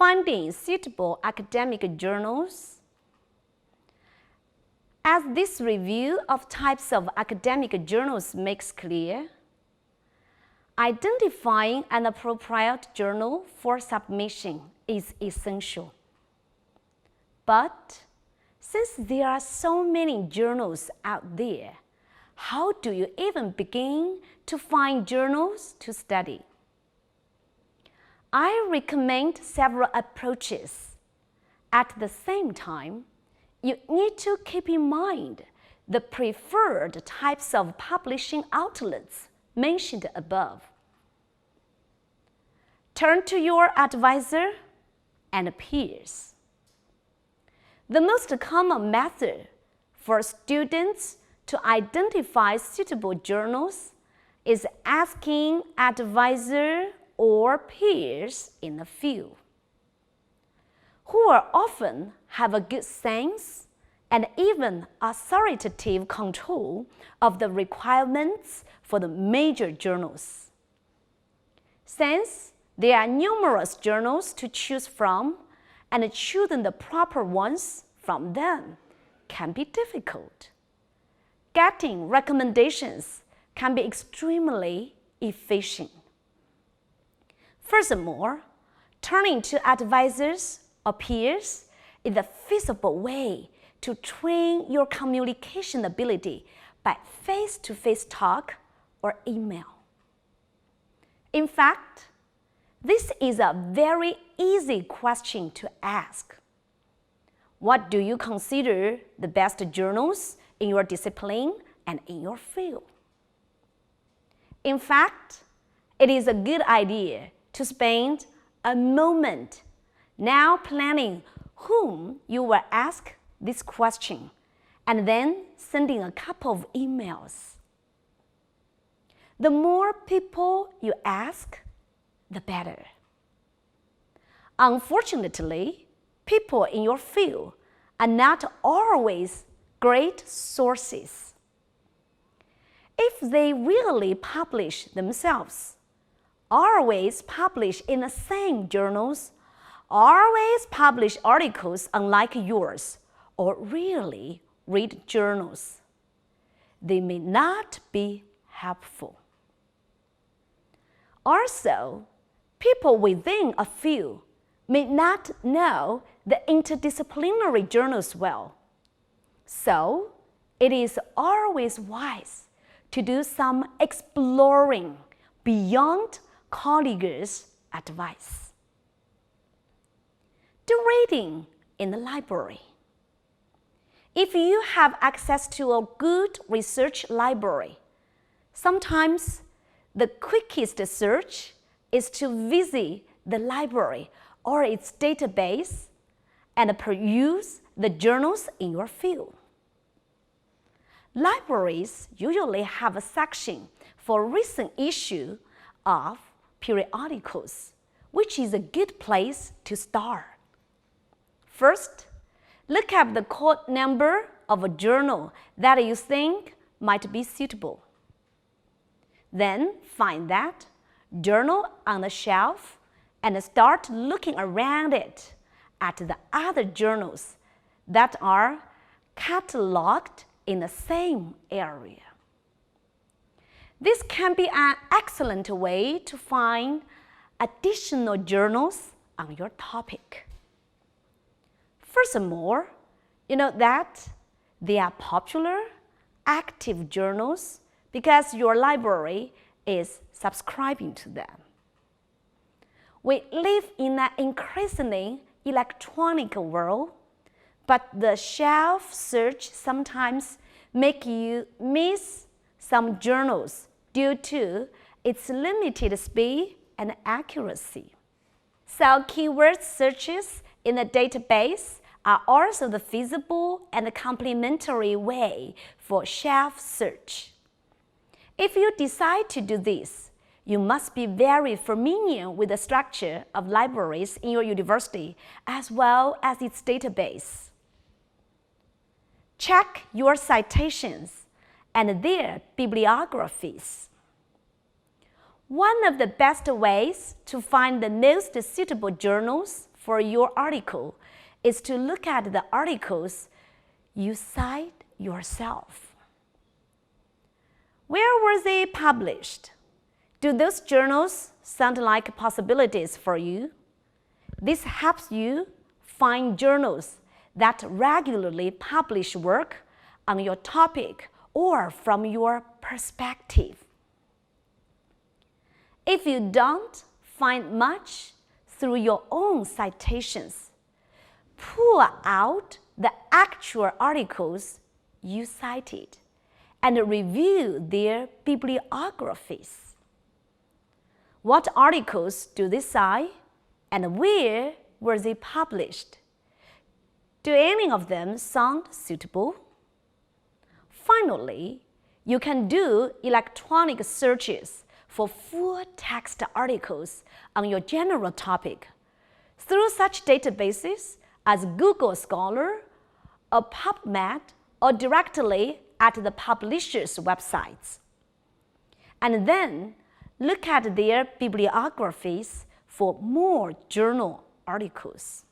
finding suitable academic journals. As this review of types of academic journals makes clear, identifying an appropriate journal for submission is essential. But since there are so many journals out there, how do you even begin to find journals to study? I recommend several approaches. At the same time, you need to keep in mind the preferred types of publishing outlets mentioned above. Turn to your advisor and peers. The most common method for students to identify suitable journals is asking advisor or peers in the field, who will often have a good sense and even authoritative control of the requirements for the major journals. Since there are numerous journals to choose from, and choosing the proper ones from them can be difficult. Getting recommendations can be extremely efficient. Furthermore, turning to advisors or peers is a feasible way to train your communication ability by face-to-face talk or email. In fact, this is a very easy question to ask. What do you consider the best journals in your discipline and in your field? In fact, it is a good idea to spend a moment now planning whom you will ask this question and then sending a couple of emails. The more people you ask, the better. Unfortunately, people in your field are not always great sources. If they really publish themselves, always publish in the same journals, always publish articles unlike yours, or really read journals, they may not be helpful. Also, people within a field may not know the interdisciplinary journals well. So, it is always wise to do some exploring beyond colleagues' advice. Do reading in the library. If you have access to a good research library, sometimes the quickest search is to visit the library or its database and peruse the journals in your field. Libraries usually have a section for recent issue of periodicals, which is a good place to start. First, look up the code number of a journal that you think might be suitable. Then find that journal on the shelf and start looking around it at the other journals that are cataloged in the same area. This can be an excellent way to find additional journals on your topic. Furthermore, you know that they are popular, active journals because your library is subscribing to them. We live in an increasingly electronic world, but the shelf search sometimes makes you miss some journals due to its limited speed and accuracy. So keyword searches in a database are also the feasible and complementary way for shelf search. If you decide to do this, you must be very familiar with the structure of libraries in your university as well as its database. Check your citations and their bibliographies. One of the best ways to find the most suitable journals for your article is to look at the articles you cite yourself. Where were they published? Do those journals sound like possibilities for you? This helps you find journals that regularly publish work on your topic or from your perspective. If you don't find much through your own citations, pull out the actual articles you cited and review their bibliographies. What articles do they cite and where were they published? Do any of them sound suitable? Finally, you can do electronic searches for full-text articles on your general topic through such databases as Google Scholar or PubMed or directly at the publishers' websites. And then look at their bibliographies for more journal articles.